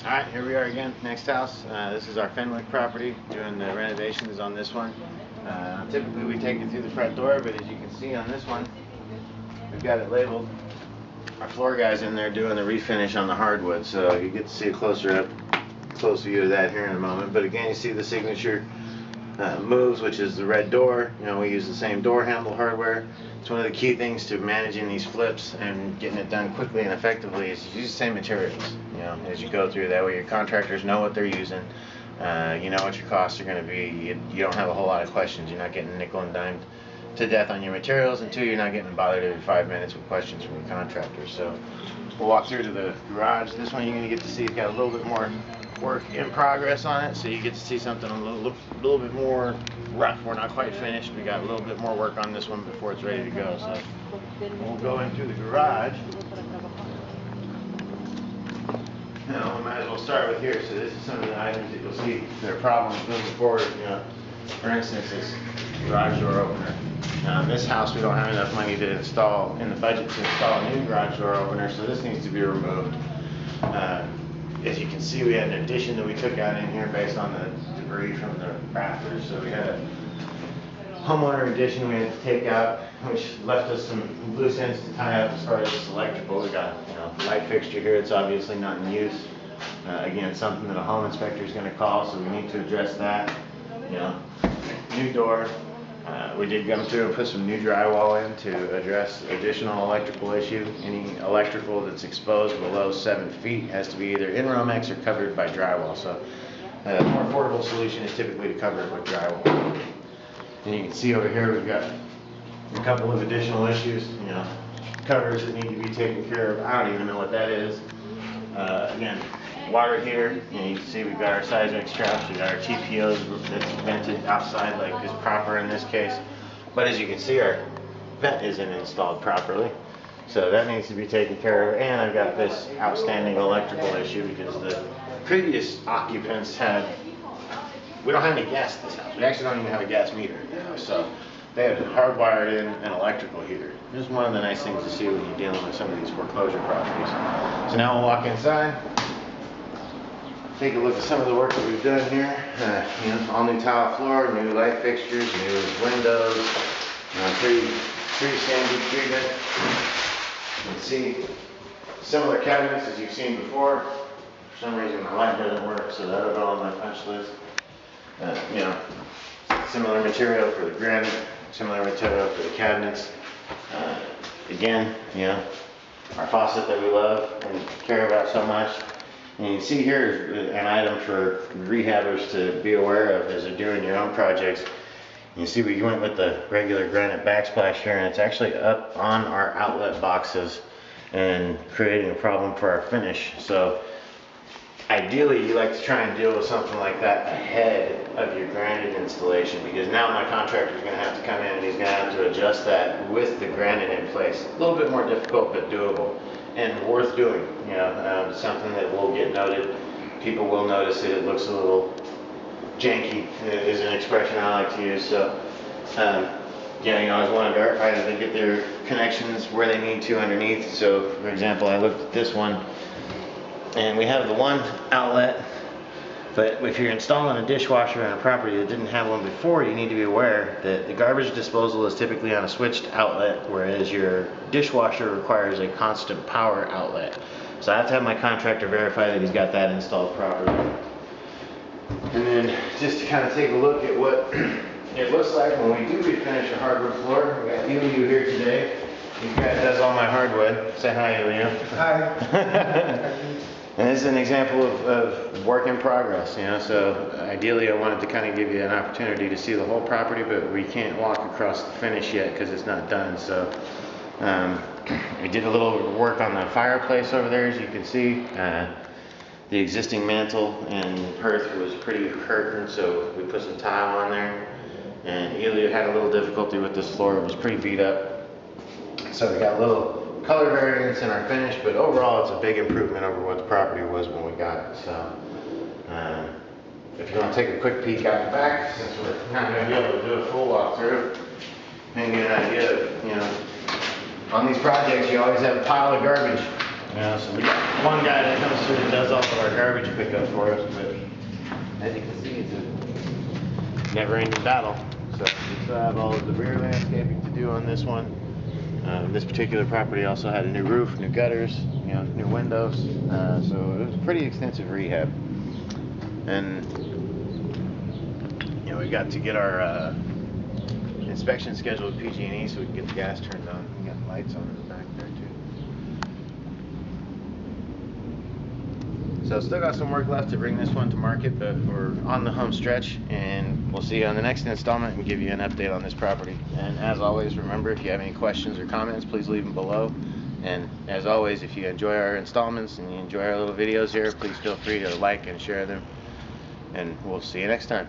Alright, here we are again, next house. This is our Fenwick property, doing the renovations on this one. Typically we take it through the front door, but as you can see on this one, we've got it labeled. Our floor guy's in there doing the refinish on the hardwood, so you get to see a close view of that here in a moment. But again, you see the signature moves, which is the red door. You know, we use the same door handle hardware. It's one of the key things to managing these flips and getting it done quickly and effectively is use the same materials, you know, as you go through. That way your contractors know what they're using. You know what your costs are going to be. You don't have a whole lot of questions. You're not getting nickel and dimed to death on your materials, and two, you're not getting bothered every 5 minutes with questions from your contractors. So we'll walk through to the garage. This one you're going to get to see it's got a little bit more work in progress on it, so you get to see something a little bit more rough. We're not quite finished. We got a little bit more work on this one before it's ready to go. So we'll go in through the garage. Now we might as well start with here. So this is some of the items that you'll see that are problems moving forward. You know, for instance, this garage door opener. Now in this house we don't have enough money to install in the budget to install a new garage door opener, so this needs to be removed. As you can see, we had an addition that we took out in here based on the debris from the rafters. So we had a homeowner addition we had to take out, which left us some loose ends to tie up as far as this electrical. We got, you know, light fixture here. It's obviously not in use. Again, something that a home inspector is going to call, so we need to address that. You know, new door. We did come through and put some new drywall in to address additional electrical issue. Any electrical that's exposed below 7 feet has to be either in Romex or covered by drywall. So a more affordable solution is typically to cover it with drywall. And you can see over here we've got a couple of additional issues, you know, covers that need to be taken care of. I don't even know what that is. Again, water here, and you can see we've got our seismic straps, we've got our TPOs that's vented outside like is proper in this case. But as you can see, our vent isn't installed properly. So that needs to be taken care of. And I've got this outstanding electrical issue because the previous occupants had, we don't have any gas in this house. We actually don't even have a gas meter in the house. So they had hardwired in an electrical heater. This is one of the nice things to see when you're dealing with some of these foreclosure properties. So now we'll walk inside, take a look at some of the work that we've done here. You know, all new tile floor, new light fixtures, new windows, freestanding treatment. You can see similar cabinets as you've seen before. For some reason my light doesn't work, so that'll go on my punch list. You know, similar material for the granite, similar material for the cabinets. Again, you know, our faucet that we love and care about so much. And you can see here is an item for rehabbers to be aware of as they're doing your own projects. You see we went with the regular granite backsplash here, and it's actually up on our outlet boxes and creating a problem for our finish. So ideally you like to try and deal with something like that ahead of your granite installation, because now my contractor is going to have to come in and he's going to have to adjust that with the granite in place. A little bit more difficult but doable and worth doing. You know, something that will get noted. People will notice it. It looks a little janky is an expression I like to use. So yeah, you know, I always want to verify that they get their connections where they need to underneath. So for example, I looked at this one and we have the one outlet, but if you're installing a dishwasher on a property that didn't have one before, you need to be aware that the garbage disposal is typically on a switched outlet, whereas your dishwasher requires a constant power outlet. So I have to have my contractor verify that he's got that installed properly. And then just to kind of take a look at what it looks like when we do refinish a hardwood floor. We got Elio here today. He does all my hardwood. Say hi, Elio. Hi. And this is an example of work in progress, you know, so ideally I wanted to kind of give you an opportunity to see the whole property, but we can't walk across the finish yet because it's not done. So we did a little work on the fireplace over there, as you can see. The existing mantle and hearth was pretty hurting, so we put some tile on there. And Elio had a little difficulty with this floor. It was pretty beat up. So we got a little color variance in our finish, but overall it's a big improvement over what the property was when we got it. So if you want to take a quick peek out the back, since we're not going to be able to do a full walkthrough, and get an idea of, you know, on these projects you always have a pile of garbage So we got one guy that comes through and does all of our garbage pickup for us, but as you can see, it's a never-ending battle. So we still have all of the rear landscaping to do on this one. This particular property also had a new roof, new gutters, new windows. So it was a pretty extensive rehab. And we got to get our inspection scheduled with PG&E so we can get the gas turned on. We got lights on in the back there too. So still got some work left to bring this one to market, but we're on the home stretch, and we'll see you on the next installment and give you an update on this property. And as always, remember, if you have any questions or comments, please leave them below. And as always, if you enjoy our installments and you enjoy our little videos here, please feel free to like and share them. And we'll see you next time.